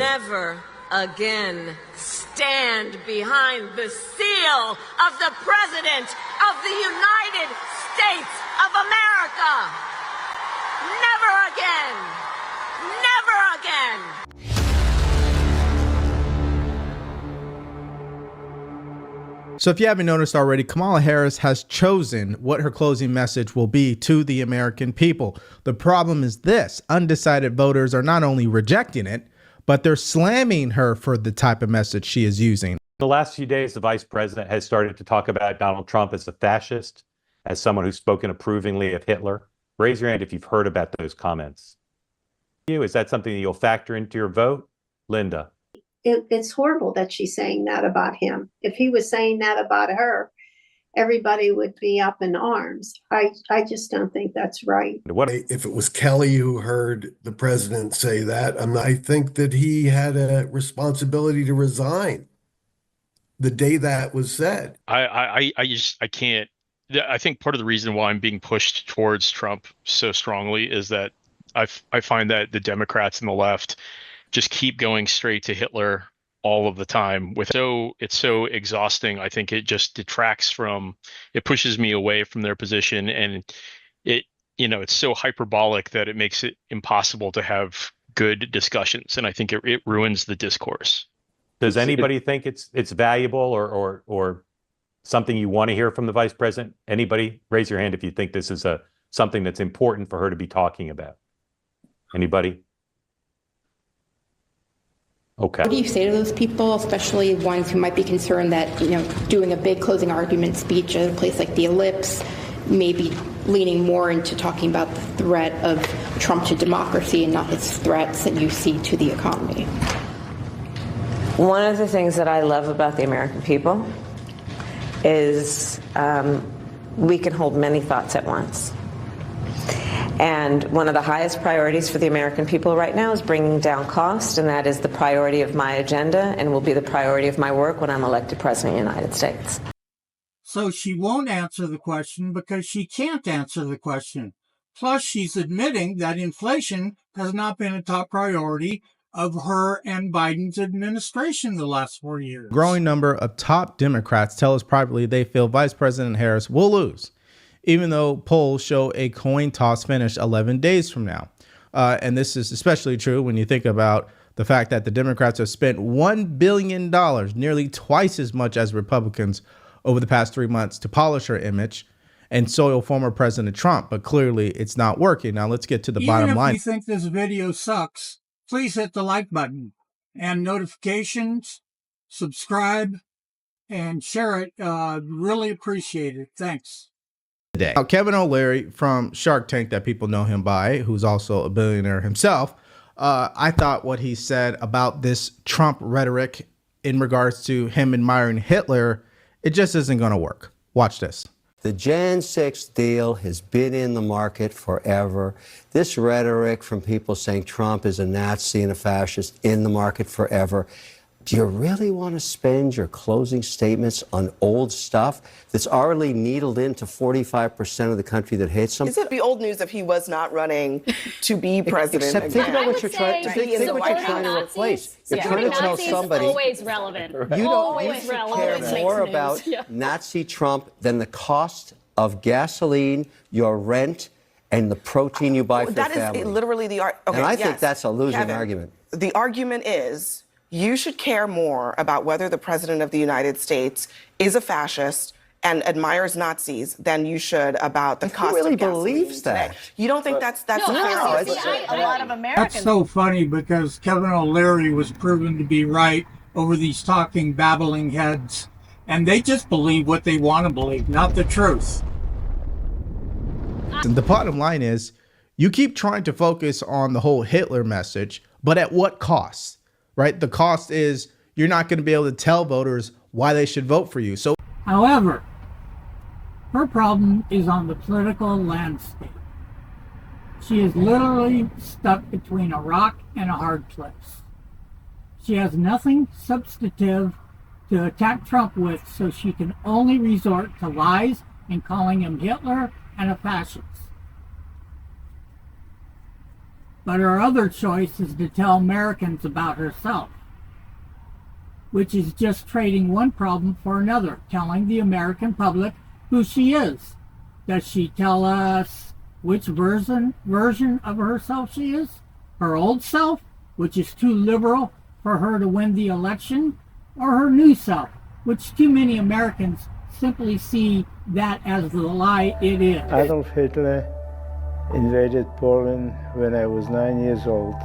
never again stand behind the seal of the President of the United States of America. Never again. Never again. So if you haven't noticed already, Kamala Harris has chosen what her closing message will be to the American people. The problem is this: undecided voters are not only rejecting it, but they're slamming her for the type of message she is using. The last few days, the vice president has started to talk about Donald Trump as a fascist, as someone who's spoken approvingly of Hitler. Raise your hand if you've heard about those comments. Is that something that you'll factor into your vote? Linda. It's horrible that she's saying that about him. If he was saying that about her, everybody would be up in arms. I just don't think that's right. What if it was Kelly who heard the president say that? I think that he had a responsibility to resign the day that was said. I can't. I think part of the reason why I'm being pushed towards Trump so strongly is that I find that the Democrats and the left just keep going straight to Hitler all of the time. It's so exhausting. I think it just detracts from, it pushes me away from their position, and it's so hyperbolic that it makes it impossible to have good discussions. And I think it ruins the discourse. Does anybody think it's valuable or something you want to hear from the vice president? Anybody? Raise your hand if you think this is something that's important for her to be talking about. Anybody? Okay. What do you say to those people, especially ones who might be concerned that, doing a big closing argument speech at a place like the Ellipse, maybe leaning more into talking about the threat of Trump to democracy and not his threats that you see to the economy? One of the things that I love about the American people is we can hold many thoughts at once. And one of the highest priorities for the American people right now is bringing down cost, and that is the priority of my agenda and will be the priority of my work when I'm elected President of the United States. So she won't answer the question because she can't answer the question. Plus, she's admitting that inflation has not been a top priority of her and Biden's administration the last 4 years. A growing number of top Democrats tell us privately they feel Vice President Harris will lose, even though polls show a coin toss finish 11 days from now. And this is especially true when you think about the fact that the Democrats have spent $1 billion, nearly twice as much as Republicans, over the past 3 months to polish her image and soil former President Trump. But clearly it's not working. Now let's get to the bottom line. If you think this video sucks, please hit the like button and notifications, subscribe, and share it. Really appreciate it. Thanks. Now, Kevin O'Leary from Shark Tank, that people know him by, who's also a billionaire himself, I thought what he said about this Trump rhetoric in regards to him admiring Hitler, it just isn't going to work. Watch this. The Jan 6 deal has been in the market forever. This rhetoric from people saying Trump is a Nazi and a fascist in the market forever. Do you really want to spend your closing statements on old stuff that's already needled into 45% of the country that hates him? Is it the old news if he was not running to be president? Except think about what you're trying to replace. You're trying to tell somebody. Always relevant. You should care more about Nazi Trump than the cost of gasoline, your rent, and the protein you buy for your family. That is literally the argument. Okay, and I think that's a losing Kevin, argument. The argument is you should care more about whether the President of the United States is a fascist and admires Nazis than you should about the cost really of gasoline believes that. today. You don't think that's no, a fair a lot of Americans. That's so funny because Kevin O'Leary was proven to be right over these talking, babbling heads. And they just believe what they want to believe, not the truth. And the bottom line is, you keep trying to focus on the whole Hitler message, but at what cost? Right? The cost is you're not going to be able to tell voters why they should vote for you. So, however, her problem is on the political landscape. She is literally stuck between a rock and a hard place. She has nothing substantive to attack Trump with, so she can only resort to lies and calling him Hitler and a fascist. But her other choice is to tell Americans about herself, which is just trading one problem for another, telling the American public who she is. Does she tell us which version of herself she is? Her old self, which is too liberal for her to win the election? Or her new self, which too many Americans simply see that as the lie it is? Adolf Hitler invaded Poland when I was 9 years old.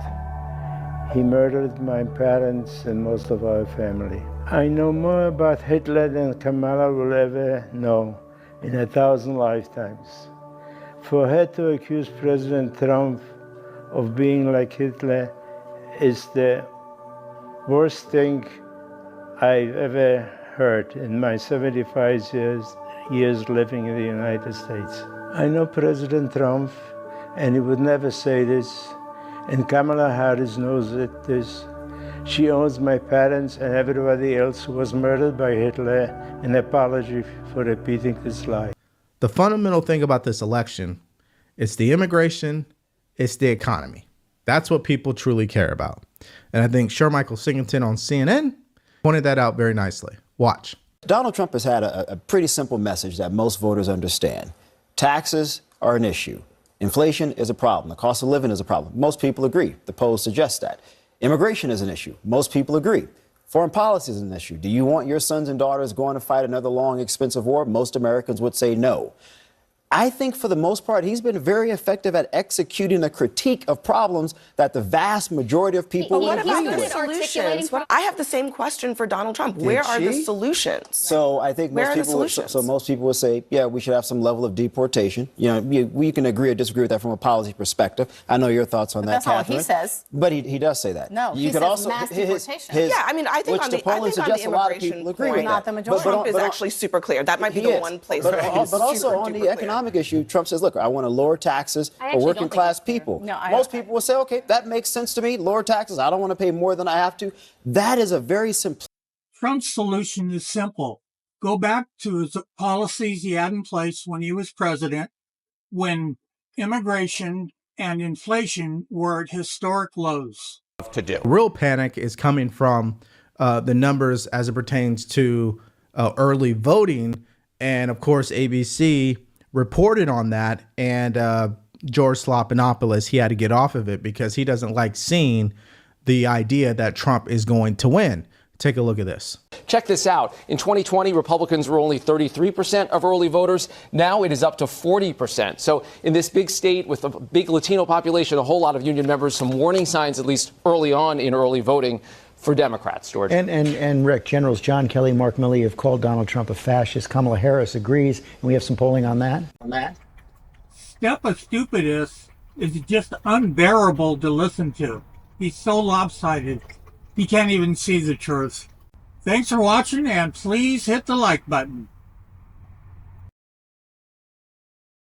He murdered my parents and most of our family. I know more about Hitler than Kamala will ever know in 1,000 lifetimes. For her to accuse President Trump of being like Hitler is the worst thing I've ever heard in my 75 years living in the United States. I know President Trump, and he would never say this, and Kamala Harris knows this. She owes my parents and everybody else who was murdered by Hitler an apology for repeating this lie. The fundamental thing about this election is the immigration, it's the economy. That's what people truly care about. And I think Michael Singleton on CNN pointed that out very nicely. Watch. Donald Trump has had a pretty simple message that most voters understand. Taxes are an issue. Inflation is a problem. The cost of living is a problem. Most people agree. The polls suggest that. Immigration is an issue. Most people agree. Foreign policy is an issue. Do you want your sons and daughters going to fight another long, expensive war? Most Americans would say no. I think for the most part, he's been very effective at executing a critique of problems that the vast majority of people would agree with. Solutions? I have the same question for Donald Trump. Where are the solutions? So I think most people would say, yeah, we should have some level of deportation. You know, we can agree or disagree with that from a policy perspective. I know your thoughts on that, That's not Catherine. what he says. But he does say that. No, you he says mass deportation. Yeah, I mean, I think on the immigration point, not the majority. Trump is actually super clear. That might be the one place where he's but also on the economic issue, Trump says, look, I want to lower taxes for working class people. Most people will say, okay, that makes sense to me. Lower taxes. I don't want to pay more than I have to. That is a very simple. Trump's solution is simple. Go back to his policies he had in place when he was president, when immigration and inflation were at historic lows. Real panic is coming from the numbers as it pertains to early voting. And of course, ABC reported on that, and George Stephanopoulos, he had to get off of it because he doesn't like seeing the idea that Trump is going to win. Take a look at this. Check this out. In 2020, Republicans were only 33% of early voters. Now it is up to 40%. So in this big state with a big Latino population, a whole lot of union members, some warning signs, at least early on in early voting for Democrats, George. And Rick, Generals John Kelly, Mark Milley have called Donald Trump a fascist. Kamala Harris agrees, and we have some polling on that. Stephanopoulos is just unbearable to listen to. He's so lopsided. He can't even see the truth. Thanks for watching, and please hit the like button.